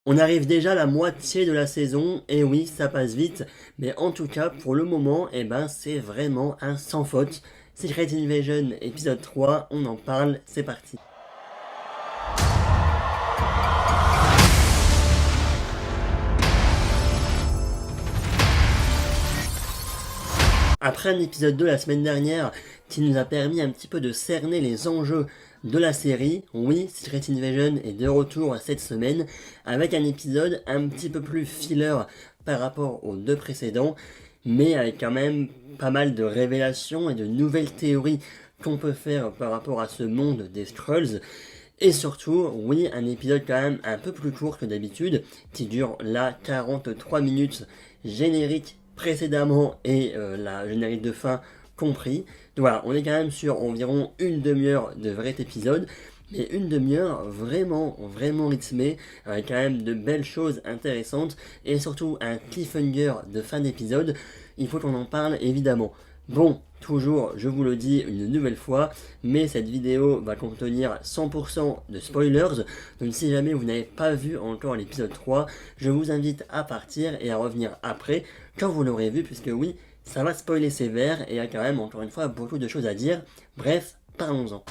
On arrive déjà à la moitié de la saison, et oui, ça passe vite, mais en tout cas, pour le moment, c'est vraiment un sans faute. Secret Invasion, épisode 3, on en parle, c'est parti. Après un épisode 2 la semaine dernière, qui nous a permis un petit peu de cerner les enjeux de la série, oui, Secret Invasion est de retour cette semaine, avec un épisode un petit peu plus filler par rapport aux deux précédents, mais avec quand même pas mal de révélations et de nouvelles théories qu'on peut faire par rapport à ce monde des Skrulls. Et surtout, oui, un épisode quand même un peu plus court que d'habitude, qui dure là 43 minutes, générique précédemment et la générique de fin compris. Donc voilà, on est quand même sur environ une demi-heure de vrai épisode, mais une demi-heure vraiment rythmée, avec quand même de belles choses intéressantes, et surtout un cliffhanger de fin d'épisode. Il faut qu'on en parle évidemment. Bon, toujours, je vous le dis une nouvelle fois, mais cette vidéo va contenir 100% de spoilers, donc si jamais vous n'avez pas vu encore l'épisode 3, je vous invite à partir et à revenir après, quand vous l'aurez vu, puisque oui, ça va spoiler sévère, et il y a quand même encore une fois beaucoup de choses à dire. Bref, parlons-en.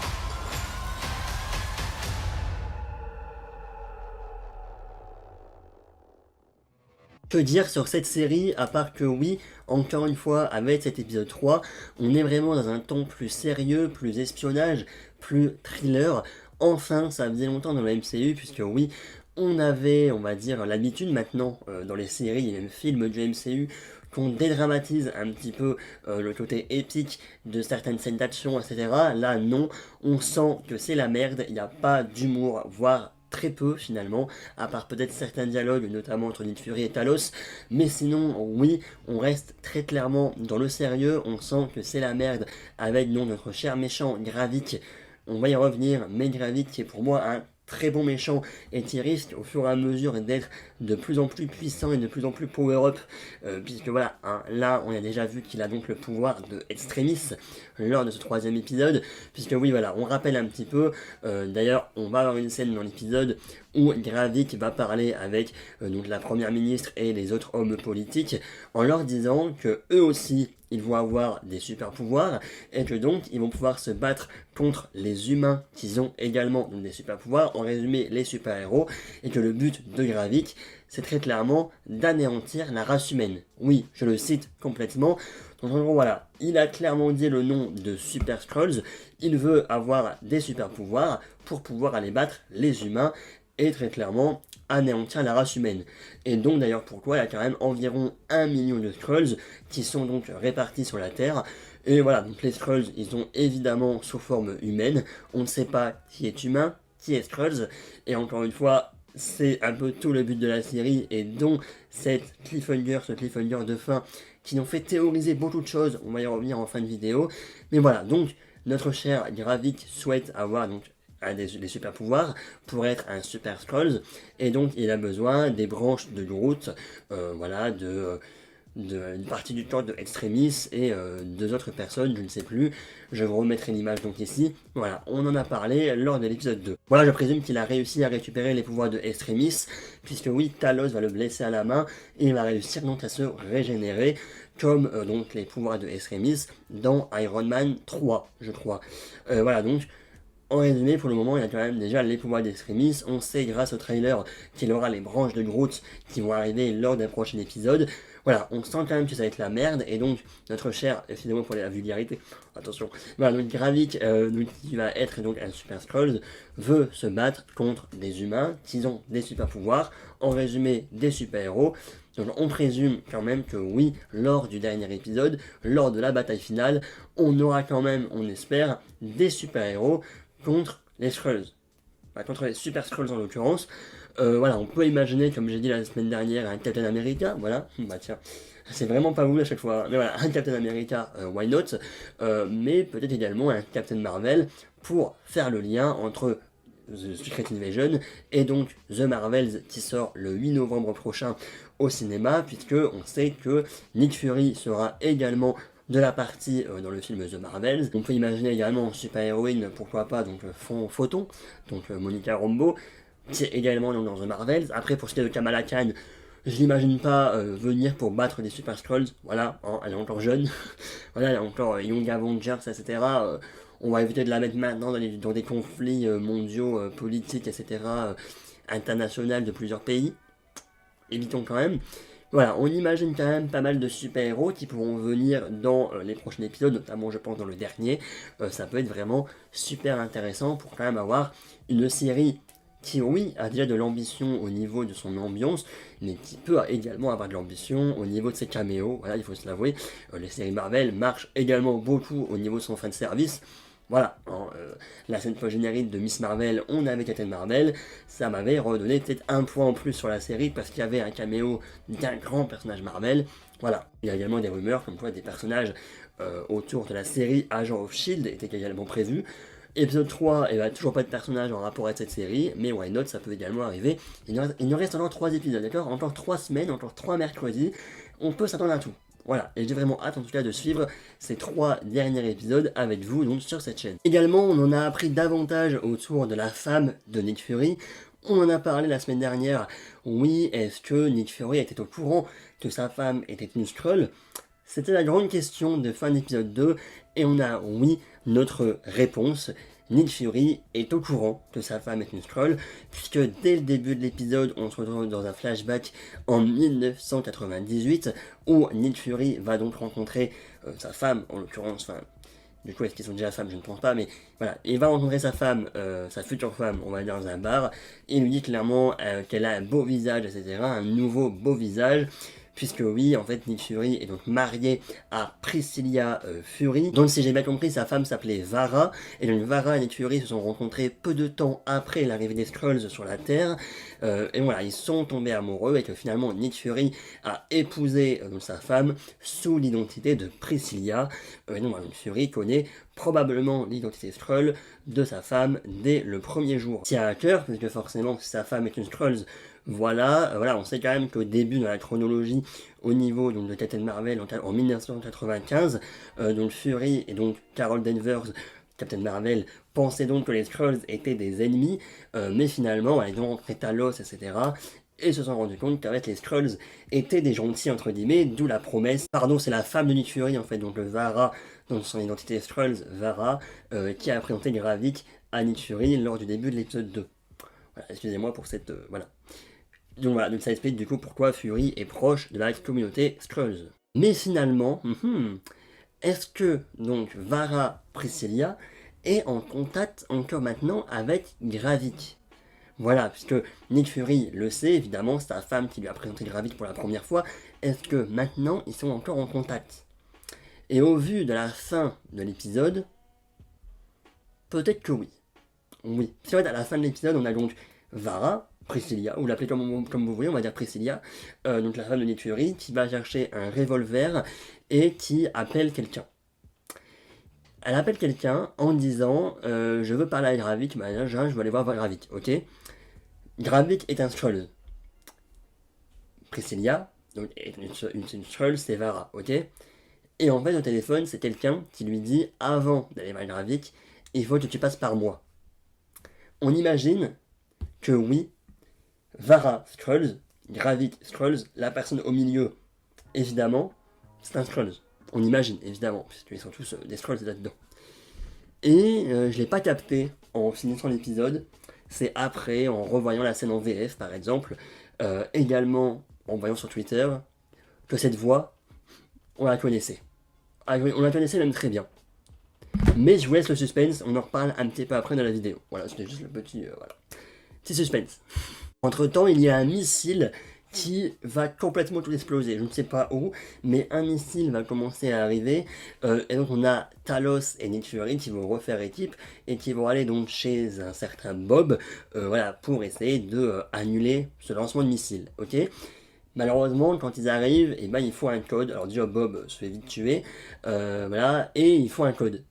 Que dire sur cette série, à part que oui, encore une fois, avec cet épisode 3, on est vraiment dans un ton plus sérieux, plus espionnage, plus thriller. Enfin, ça faisait longtemps dans le MCU, puisque oui, on avait, on va dire, l'habitude maintenant, dans les séries et même films du MCU, qu'on dédramatise un petit peu le côté épique de certaines scènes d'action, etc. Là, non, on sent que c'est la merde, il n'y a pas d'humour, voire très peu finalement, à part peut-être certains dialogues, notamment entre Nick Fury et Talos, mais sinon, oui, on reste très clairement dans le sérieux, on sent que c'est la merde, avec non, notre cher méchant Gravik, on va y revenir, mais Gravik qui est pour moi un très bon méchant et qui risque au fur et à mesure d'être de plus en plus puissant et de plus en plus power-up, puisque voilà, hein, là on a déjà vu qu'il a donc le pouvoir de Extremis lors de ce troisième épisode, puisque oui voilà, on rappelle un petit peu, d'ailleurs on va avoir une scène dans l'épisode où Gravik va parler avec donc la première ministre et les autres hommes politiques en leur disant que eux aussi ils vont avoir des super pouvoirs et que donc ils vont pouvoir se battre contre les humains qui ont également des super pouvoirs, en résumé les super héros, et que le but de Gravik c'est très clairement d'anéantir la race humaine. Oui, je le cite complètement. Donc en gros voilà, il a clairement dit le nom de Super Skrulls, il veut avoir des super pouvoirs pour pouvoir aller battre les humains et très clairement anéantir la race humaine. Et donc d'ailleurs pourquoi il y a quand même environ 1 million de Skrulls qui sont donc répartis sur la Terre. Et voilà, donc les Skrulls, ils sont évidemment sous forme humaine. On ne sait pas qui est humain, qui est Skrulls. Et encore une fois, c'est un peu tout le but de la série et dont ce cliffhanger de fin qui nous fait théoriser beaucoup de choses. On va y revenir en fin de vidéo. Mais voilà, donc notre cher Gravik souhaite avoir donc des super pouvoirs pour être un super Skrulls et donc il a besoin des branches de Groot, voilà, une partie du corps de Extremis et deux autres personnes, je ne sais plus. Je vous remettrai l'image donc ici. Voilà, on en a parlé lors de l'épisode 2. Voilà, je présume qu'il a réussi à récupérer les pouvoirs de Extremis, puisque oui, Talos va le blesser à la main et il va réussir donc à se régénérer, comme donc les pouvoirs de Extremis dans Iron Man 3, je crois. Voilà, donc en résumé, pour le moment, il y a quand même déjà les pouvoirs d'Extremis. On sait grâce au trailer qu'il aura les branches de Groot qui vont arriver lors d'un prochain épisode. Voilà, on sent quand même que ça va être la merde. Et donc, notre cher, excusez-moi pour la vulgarité, attention. Voilà, donc Gravik, qui va être donc un Super Skrull, veut se battre contre des humains qui ont des super pouvoirs. En résumé, des super héros. Donc on présume quand même que oui, lors du dernier épisode, lors de la bataille finale, on aura quand même, on espère, des super-héros contre les Skrulls. Enfin, contre les Super Skrulls en l'occurrence. Voilà, on peut imaginer, comme j'ai dit la semaine dernière, un Captain America, voilà, bah tiens, c'est vraiment pas voulu à chaque fois, mais voilà, un Captain America, why not, mais peut-être également un Captain Marvel pour faire le lien entre The Secret Invasion et donc The Marvels qui sort le 8 novembre prochain au cinéma, puisque on sait que Nick Fury sera également de la partie dans le film The Marvels. On peut imaginer également super-héroïne, pourquoi pas, donc Photon, donc Monica Rambeau, qui est également donc, dans The Marvels. Après, pour ce qui est de Kamala Khan, je l'imagine pas venir pour battre des Super Skrulls, voilà, hein, elle est encore jeune, voilà, elle est encore Young Avengers, etc. On va éviter de la mettre maintenant dans des conflits mondiaux, politiques, etc., internationaux de plusieurs pays, évitons quand même. Voilà, on imagine quand même pas mal de super-héros qui pourront venir dans les prochains épisodes, notamment je pense dans le dernier. Ça peut être vraiment super intéressant pour quand même avoir une série qui, oui, a déjà de l'ambition au niveau de son ambiance, mais qui peut également avoir de l'ambition au niveau de ses caméos. Voilà, il faut se l'avouer, les séries Marvel marchent également beaucoup au niveau de son fanservice. Voilà, hein, la scène post-générique de Miss Marvel, on avait Captain Marvel, ça m'avait redonné peut-être un point en plus sur la série parce qu'il y avait un caméo d'un grand personnage Marvel. Voilà, il y a également des rumeurs comme quoi des personnages autour de la série Agent of Shield étaient également prévus. Épisode 3, il n'y a toujours pas de personnage en rapport avec cette série, mais why not, ça peut également arriver. Il nous reste encore 3 épisodes, d'accord? Encore 3 semaines, encore 3 mercredis, on peut s'attendre à tout. Voilà, et j'ai vraiment hâte en tout cas de suivre ces 3 derniers épisodes avec vous donc sur cette chaîne. Également, on en a appris davantage autour de la femme de Nick Fury. On en a parlé la semaine dernière. Oui, est-ce que Nick Fury était au courant que sa femme était une Skrull? C'était la grande question de fin d'épisode 2, et on a, oui, notre réponse. Nick Fury est au courant que sa femme est une Skrull, puisque dès le début de l'épisode, on se retrouve dans un flashback en 1998, où Nick Fury va donc rencontrer sa femme, en l'occurrence, enfin, du coup, est-ce qu'ils sont déjà femmes, je ne pense pas, mais voilà, il va rencontrer sa femme, sa future femme, on va dire dans un bar, et il lui dit clairement qu'elle a un beau visage, etc., un nouveau beau visage, puisque oui, en fait, Nick Fury est donc marié à Priscilla Fury. Donc, si j'ai bien compris, sa femme s'appelait Vara, et donc Vara et Nick Fury se sont rencontrés peu de temps après l'arrivée des Skrulls sur la Terre, et voilà, ils sont tombés amoureux, et que finalement, Nick Fury a épousé donc, sa femme sous l'identité de Priscilla, et donc Nick Fury connaît probablement l'identité Skrull de sa femme dès le premier jour. Tient à cœur, puisque forcément, si sa femme est une Skrull, voilà, on sait quand même qu'au début de la chronologie, au niveau donc, de Captain Marvel en 1995, donc Fury et donc Carol Danvers, Captain Marvel, pensaient donc que les Skrulls étaient des ennemis, mais finalement, ils ont rencontré Talos, etc., et se sont rendus compte qu'en fait les Skrulls étaient des gentils entre guillemets, d'où la promesse. Pardon, c'est la femme de Nick Fury en fait, donc le Vara, donc son identité Skrulls, Vara, qui a présenté Gravik à Nick Fury lors du début de l'épisode 2. Voilà, excusez-moi pour cette... voilà. Donc voilà, donc ça explique du coup pourquoi Fury est proche de la communauté Skrulls. Mais finalement, est-ce que donc Vara Priscilla est en contact encore maintenant avec Gravik? Voilà, puisque Nick Fury le sait, évidemment, c'est sa femme qui lui a présenté Gravik pour la première fois. Est-ce que maintenant ils sont encore en contact? Et au vu de la fin de l'épisode, peut-être que oui. Oui. Si en fait, à la fin de l'épisode, on a donc Vara, Priscilla, ou l'appelez comme vous voulez, on va dire Priscilla, donc la femme de Nick Fury, qui va chercher un revolver et qui appelle quelqu'un. Elle appelle quelqu'un en disant je veux parler à Gravik, je veux aller voir Gravik, ok? Gravik est un Skrull. Priscilla, donc une Skrull, c'est Vara, ok? Et en fait, au téléphone, c'est quelqu'un qui lui dit avant d'aller voir Gravik, il faut que tu passes par moi. On imagine que oui, Vara Skrulls, Gravik Skrulls, la personne au milieu, évidemment, c'est un Skrulls. On imagine, évidemment, puisqu'ils sont tous des Skrulls là-dedans. Et je l'ai pas capté en finissant l'épisode, c'est après, en revoyant la scène en VF par exemple, également en voyant sur Twitter, que cette voix, on la connaissait. On la connaissait même très bien. Mais je vous laisse le suspense, on en reparle un petit peu après dans la vidéo. Voilà, c'était juste le petit, voilà. Petit suspense. Entre temps, il y a un missile qui va complètement tout exploser. Je ne sais pas où, mais un missile va commencer à arriver. Et donc on a Talos et Nick Fury qui vont refaire équipe et qui vont aller donc chez un certain Bob, voilà, pour essayer de annuler ce lancement de missile. Ok. Malheureusement, quand ils arrivent, et ben, il faut un code. Alors déjà, Bob se fait vite tuer, voilà, et il faut un code.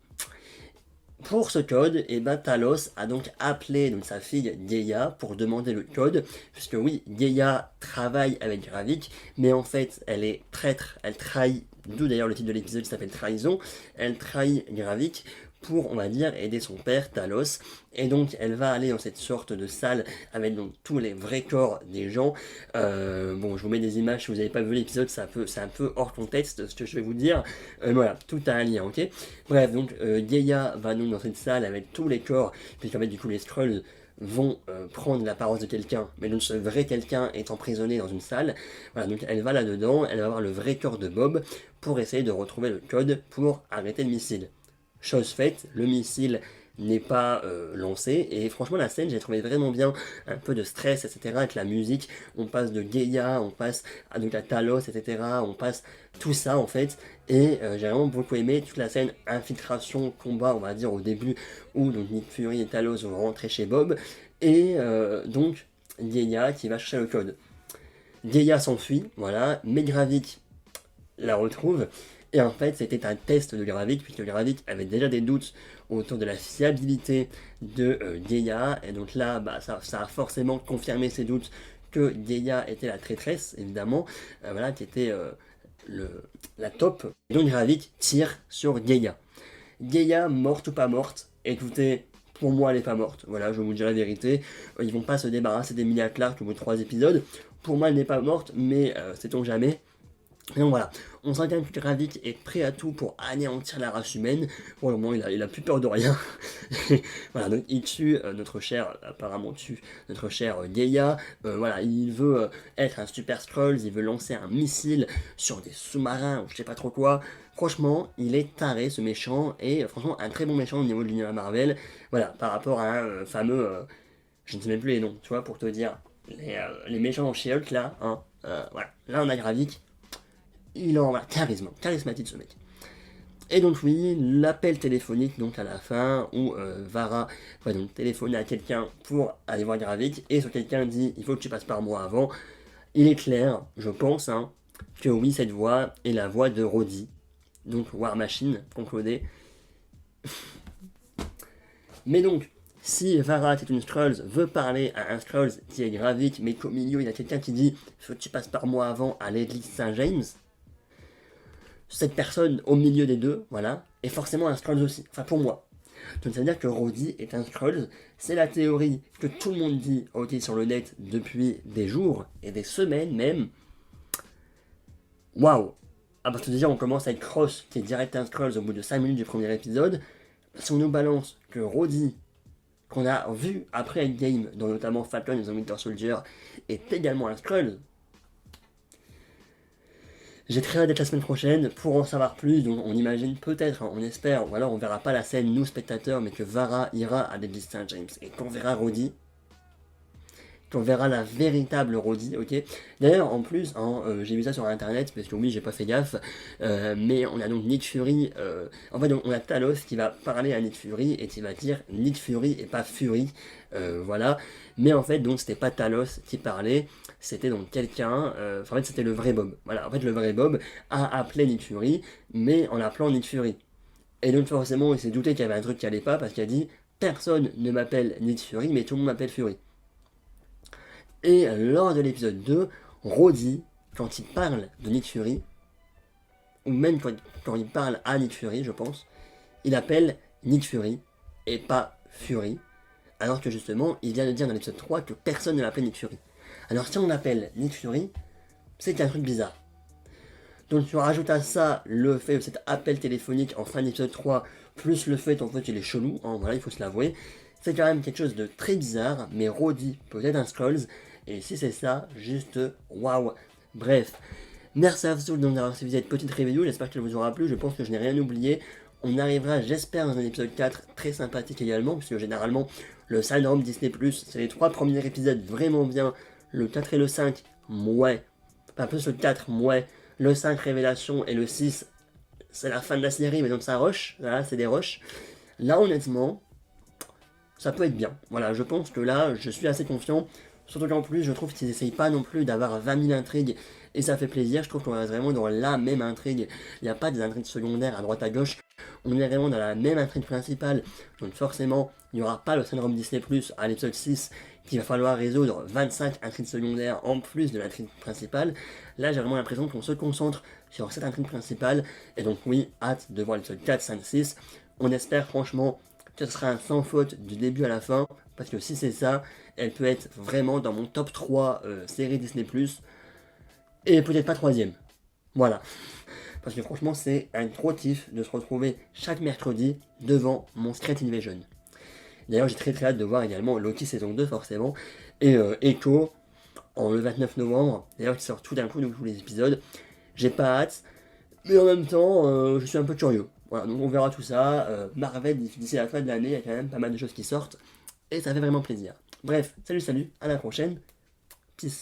Pour ce code, et ben, Talos a donc appelé donc, sa fille Geia pour demander le code, puisque oui, Geia travaille avec Gravik, mais en fait, elle est traître, elle trahit, d'où d'ailleurs le titre de l'épisode qui s'appelle Trahison, elle trahit Gravik pour, on va dire, aider son père, Talos. Et donc, elle va aller dans cette sorte de salle avec donc tous les vrais corps des gens. Bon, je vous mets des images, si vous n'avez pas vu l'épisode, c'est un peu hors contexte ce que je vais vous dire. Voilà, tout a un lien, ok. Bref, donc, Gaïa va donc dans cette salle avec tous les corps, puisqu'en fait, du coup, les Skrulls vont prendre l'apparence de quelqu'un, mais donc ce vrai quelqu'un est emprisonné dans une salle. Voilà, donc elle va là-dedans, elle va voir le vrai corps de Bob pour essayer de retrouver le code pour arrêter le missile. Chose faite, le missile n'est pas lancé, et franchement la scène j'ai trouvé vraiment bien, un peu de stress, etc. avec la musique, on passe de Gaïa, on passe donc à Talos, etc. On passe tout ça en fait, et j'ai vraiment beaucoup aimé toute la scène infiltration, combat on va dire au début, où donc Nick Fury et Talos vont rentrer chez Bob, et donc Gaïa qui va chercher le code. Gaïa s'enfuit, voilà, mais Gravik la retrouve. Et en fait, c'était un test de Gravik, puisque Gravik avait déjà des doutes autour de la fiabilité de Gaïa. Et donc là, bah, ça a forcément confirmé ses doutes que Gaïa était la traîtresse, évidemment, voilà, qui était la top. Et donc Gravik tire sur Gaïa. Gaïa, morte ou pas morte, écoutez, pour moi, elle est pas morte. Voilà, je vais vous dire la vérité. Ils vont pas se débarrasser d'Emilia Clarke au bout de 3 épisodes. Pour moi, elle n'est pas morte, mais sait-on jamais. Et donc voilà, on sent quand même que Gravik est prêt à tout pour anéantir la race humaine. Pour le moment, il a plus peur de rien. Voilà, donc il tue notre cher, apparemment tue notre cher Gaïa. Voilà, il veut être un Super Skrulls, il veut lancer un missile sur des sous-marins ou je sais pas trop quoi. Franchement, il est taré ce méchant, et franchement, un très bon méchant au niveau de l'univers Marvel. Voilà, par rapport à un fameux, je ne sais même plus les noms, tu vois, pour te dire, les méchants dans She-Hulk là, hein, voilà. Là on a Gravik. Il est en charismatique ce mec. Et donc oui, l'appel téléphonique donc à la fin, où Vara va donc téléphoner à quelqu'un pour aller voir Gravik, et ce quelqu'un dit il faut que tu passes par moi avant. Il est clair, je pense, hein, que oui, cette voix est la voix de Rhodey, donc War Machine, concodé. Mais donc, si Vara, qui est une Skrulls, veut parler à un Skrulls qui est Gravik, mais qu'au milieu il y a quelqu'un qui dit il faut que tu passes par moi avant à l'église Saint-James, cette personne au milieu des deux, voilà, est forcément un Skrulls aussi, enfin pour moi. Donc ça veut dire que Rhodey est un Skrulls, c'est la théorie que tout le monde dit sur le net depuis des jours, et des semaines même. Waouh. À partir de dire on commence avec Cross, qui est direct un Skrulls au bout de 5 minutes du premier épisode. Si on nous balance que Rhodey, qu'on a vu après Endgame, dans notamment Falcon et The Winter Soldier, est également un Skrull, j'ai très hâte d'être la semaine prochaine pour en savoir plus. Donc on imagine peut-être, on espère, ou alors on verra pas la scène nous spectateurs, mais que Vara ira à l'église Saint-James et qu'on verra Rhodey, qu'on verra la véritable Rhodey, ok. D'ailleurs, en plus, hein, j'ai vu ça sur internet, parce que oui, j'ai pas fait gaffe, mais on a donc Nick Fury, en fait, on a Talos qui va parler à Nick Fury, et qui va dire Nick Fury et pas Fury, voilà. Mais en fait, donc, c'était pas Talos qui parlait, c'était donc quelqu'un, en fait, c'était le vrai Bob. Voilà, en fait, le vrai Bob a appelé Nick Fury, mais en appelant Nick Fury. Et donc, forcément, il s'est douté qu'il y avait un truc qui allait pas, parce qu'il a dit personne ne m'appelle Nick Fury, mais tout le monde m'appelle Fury. Et lors de l'épisode 2, Rhodey, quand il parle de Nick Fury, ou même quand il parle à Nick Fury, je pense, il appelle Nick Fury et pas Fury, alors que justement, il vient de dire dans l'épisode 3 que personne ne l'appelait Nick Fury. Alors si on l'appelle Nick Fury, c'est qu'il y a un truc bizarre. Donc tu rajoutes à ça le fait de cet appel téléphonique en fin d'épisode 3, plus le fait en fait qu'il est chelou, hein, voilà, il faut se l'avouer. C'est quand même quelque chose de très bizarre, mais Rhodey peut être un Skrulls, et si c'est ça, juste waouh. Bref, merci à vous tous d'avoir suivi cette petite review, j'espère qu'elle vous aura plu, je pense que je n'ai rien oublié. On arrivera, j'espère, dans un épisode 4 très sympathique également, puisque généralement, le syndrome Disney+, c'est les 3 premiers épisodes vraiment bien, le 4 et le 5, mouais, enfin plus le 4, mouais, le 5 révélation, et le 6, c'est la fin de la série, mais donc ça rush, voilà, c'est des rushs. Là, honnêtement, ça peut être bien. Voilà, je pense que là, je suis assez confiant. Surtout qu'en plus, je trouve qu'ils n'essayent pas non plus d'avoir 20 000 intrigues, et ça fait plaisir. Je trouve qu'on reste vraiment dans la même intrigue. Il n'y a pas des intrigues secondaires à droite à gauche. On est vraiment dans la même intrigue principale. Donc forcément, il n'y aura pas le syndrome Disney+, à l'épisode 6, qu'il va falloir résoudre 25 intrigues secondaires en plus de l'intrigue principale. Là, j'ai vraiment l'impression qu'on se concentre sur cette intrigue principale. Et donc oui, hâte de voir l'épisode 4, 5, 6. On espère franchement que ce sera un sans faute du début à la fin, parce que si c'est ça, elle peut être vraiment dans mon top 3 série Disney+, et peut-être pas troisième. Voilà. Parce que franchement, c'est un gros kiff de se retrouver chaque mercredi devant mon Secret Invasion. D'ailleurs, j'ai très hâte de voir également Loki saison 2, forcément, et Echo, le 29 novembre, d'ailleurs, qui sort tout d'un coup, donc tous les épisodes. J'ai pas hâte, mais en même temps, je suis un peu curieux. Voilà, donc on verra tout ça. Marvel, d'ici la fin de l'année, il y a quand même pas mal de choses qui sortent, et ça fait vraiment plaisir. Bref, salut, à la prochaine. Peace.